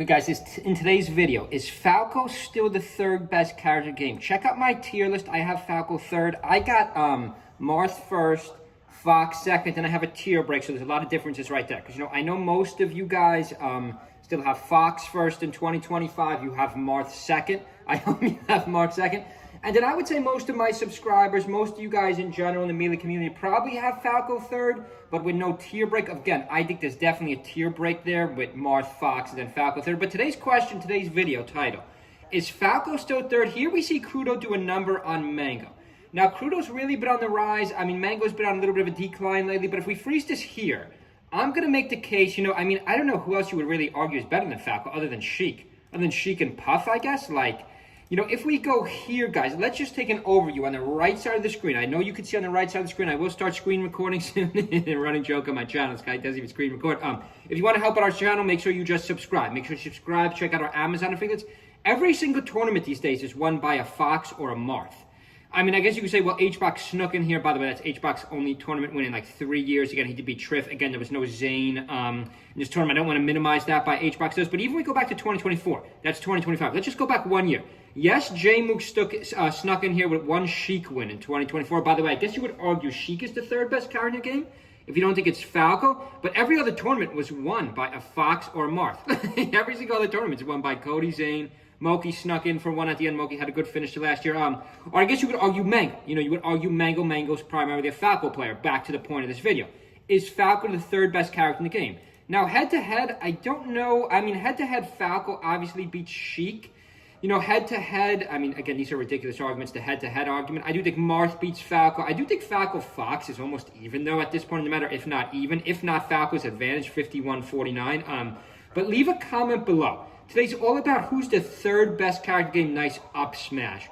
Okay, guys, in today's video, is Falco still the third best character in the game? Check out my tier list. I have Falco third. I got Marth first, Fox second, and I have a tier break, so there's a lot of differences right there. Because, I know most of you guys still have Fox first in 2025. You have Marth second. I only have Marth second. And then I would say most of my subscribers, most of you guys in general in the Melee community probably have Falco third, but with no tier break. Again, I think there's definitely a tier break there with Marth, Fox, and then Falco third. But today's question, today's video title, is Falco still third? Here we see Crudo do a number on Mango. Now, Crudo's really been on the rise. I mean, Mango's been on a little bit of a decline lately, but if we freeze this here, I'm going to make the case, I don't know who else you would really argue is better than Falco other than Sheik. Other than Sheik and Puff, I guess. If we go here, guys, let's just take an overview on the right side of the screen. I know you can see on the right side of the screen. I will start screen recording soon. A running joke on my channel. This guy doesn't even screen record. If you want to help out our channel, make sure you just subscribe. Make sure you subscribe. Check out our Amazon affiliates. Every single tournament these days is won by a Fox or a Marth. I guess you could say, well, H-Box snuck in here. By the way, that's H-Box only tournament win in like 3 years. Again, he did beat Triff. Again, there was no Zane in this tournament. I don't want to minimize that by H-Box does. But even if we go back to 2024, that's 2025. Let's just go back 1 year. Yes, J-Mook snuck in here with one Sheik win in 2024. By the way, I guess you would argue Sheik is the third best character in the game if you don't think it's Falco. But every other tournament was won by a Fox or a Marth. Every single other tournament is won by Cody, Zane. Moki snuck in for one at the end. Moki had a good finish to last year. Or I guess you could argue Mango. You would argue Mango. Mango's primarily a Falco player. Back to the point of this video. Is Falco the third best character in the game? Now, head-to-head, I don't know. Head-to-head, Falco obviously beats Sheik. Head-to-head, again, these are ridiculous arguments. The head-to-head argument. I do think Marth beats Falco. I do think Falco-Fox is almost even, though, at this point in the matter, if not even. If not, Falco's advantage, 51-49. But leave a comment below. Today's all about who's the third best character game. Nice up smash.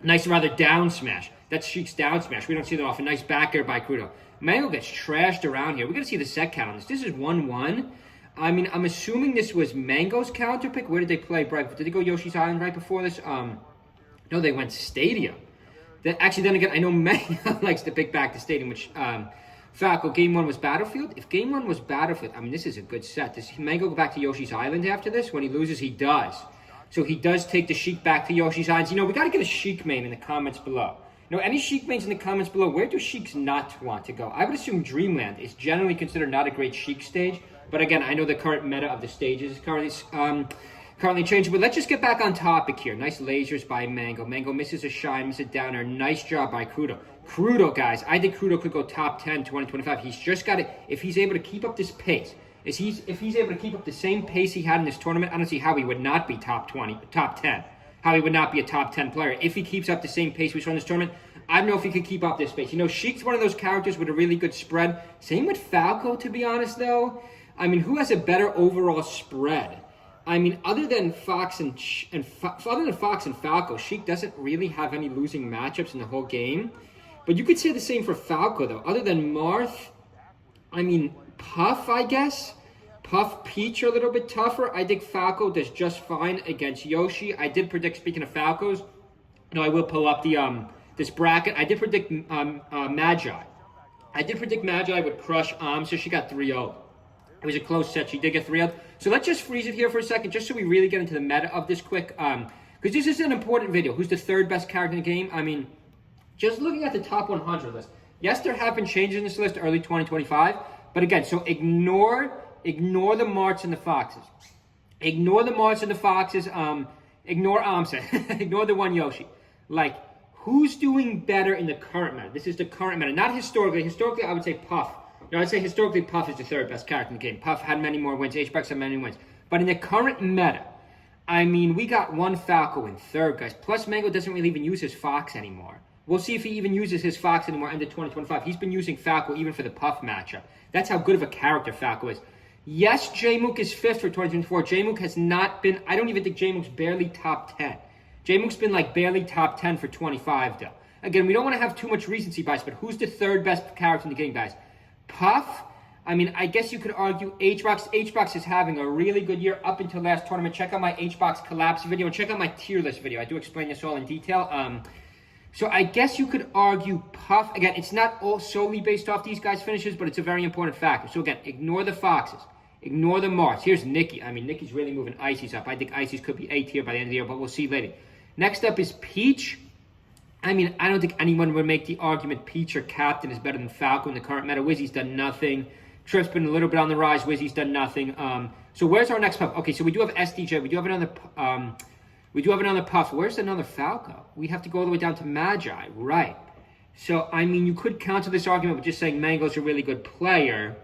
Nice, rather, down smash. That's Sheik's down smash. We don't see that often. Nice back air by Crudo. Mango gets trashed around here. We got to see the set count on this. This is 1-1. I'm assuming this was Mango's counter pick. Where did they play? Did they go Yoshi's Island right before this? No, they went Stadium. Actually, then again, I know Mango likes to pick back to Stadium, which... Falco, game 1 was Battlefield. If game 1 was Battlefield, this is a good set. Does Mango go back to Yoshi's Island after this? When he loses, he does. So he does take the Sheik back to Yoshi's Island. We got to get a Sheik main in the comments below. Any Sheik mains in the comments below, where do Sheiks not want to go? I would assume Dreamland is generally considered not a great Sheik stage. But again, I know the current meta of the stages is currently changing. But let's just get back on topic here. Nice lasers by Mango. Mango misses a shine, misses a downer. Nice job by Crudo. Crudo, guys, I think Crudo could go top 10 2025. He's just got to, if he's able to keep up this pace, if he's able to keep up the same pace he had in this tournament, I don't see how he would not be top 10. How he would not be a top 10 player. If he keeps up the same pace we saw in this tournament, I don't know if he could keep up this pace. Sheik's one of those characters with a really good spread. Same with Falco, to be honest, though. Who has a better overall spread? Other than Fox and Falco, Sheik doesn't really have any losing matchups in the whole game. But you could say the same for Falco, though. Other than Marth, Puff, I guess. Puff, Peach are a little bit tougher. I think Falco does just fine against Yoshi. I did predict, speaking of Falcos, I will pull up the this bracket. I did predict Magi. I did predict Magi would crush so she got 3-0. It was a close set. She did get 3-0. So let's just freeze it here for a second, just so we really get into the meta of this quick. Because this is an important video. Who's the third best character in the game? Just looking at the top 100 list. Yes, there have been changes in this list early 2025. But again, so ignore the Marts and the Foxes. Ignore the Marts and the Foxes. Ignore Amsa. Ignore the one Yoshi. Who's doing better in the current meta? This is the current meta. Not historically. Historically, I would say Puff. I'd say historically Puff is the third best character in the game. Puff had many more wins. H-Box had many wins. But in the current meta, we got one Falco in third, guys. Plus, Mango doesn't really even use his Fox anymore. We'll see if he even uses his Fox anymore end of 2025. He's been using Falco even for the Puff matchup. That's how good of a character Falco is. Yes, J-Mook is 5th for 2024. J-Mook has not been... I don't even think J-Mook's barely top 10. J-Mook's been barely top 10 for 25, though. Again, we don't want to have too much recency bias, but who's the third best character in the game, guys? Puff? I guess you could argue H-Box. H-Box is having a really good year up until last tournament. Check out my H-Box collapse video and check out my tier list video. I do explain this all in detail. So I guess you could argue Puff. Again, it's not all solely based off these guys' finishes, but it's a very important factor. So again, ignore the Foxes. Ignore the Mars. Here's Nikki. I mean, Nikki's really moving Icy's up. I think Icy's could be A tier by the end of the year, but we'll see later. Next up is Peach. I mean, I don't think anyone would make the argument Peach or Captain is better than Falco in the current meta. Wizzy's done nothing. Trip's been a little bit on the rise. Wizzy's done nothing. So where's our next puff? Okay, so we do have SDJ. We do have another puff. Where's another Falco? We have to go all the way down to Magi, right? So, I mean, you could counter this argument with just saying Mango's a really good player.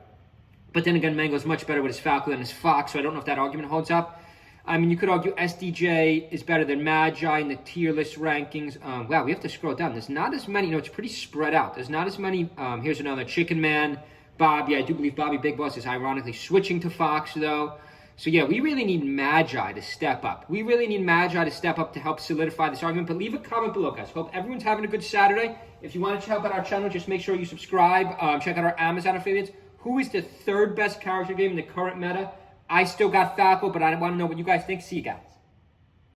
But then again, Mango's much better with his Falco than his Fox, so I don't know if that argument holds up. I mean, you could argue SDJ is better than Magi in the tier list rankings. Wow, we have to scroll down. There's not as many, it's pretty spread out. There's not as many. Here's another Chicken Man, Bobby. I do believe Bobby Big Boss is ironically switching to Fox, though. So, yeah, we really need Magi to step up. We really need Magi to step up to help solidify this argument. But leave a comment below, guys. Hope everyone's having a good Saturday. If you want to help out our channel, just make sure you subscribe. Check out our Amazon affiliates. Who is the third best character game in the current meta? I still got Falco, but I want to know what you guys think. See you guys.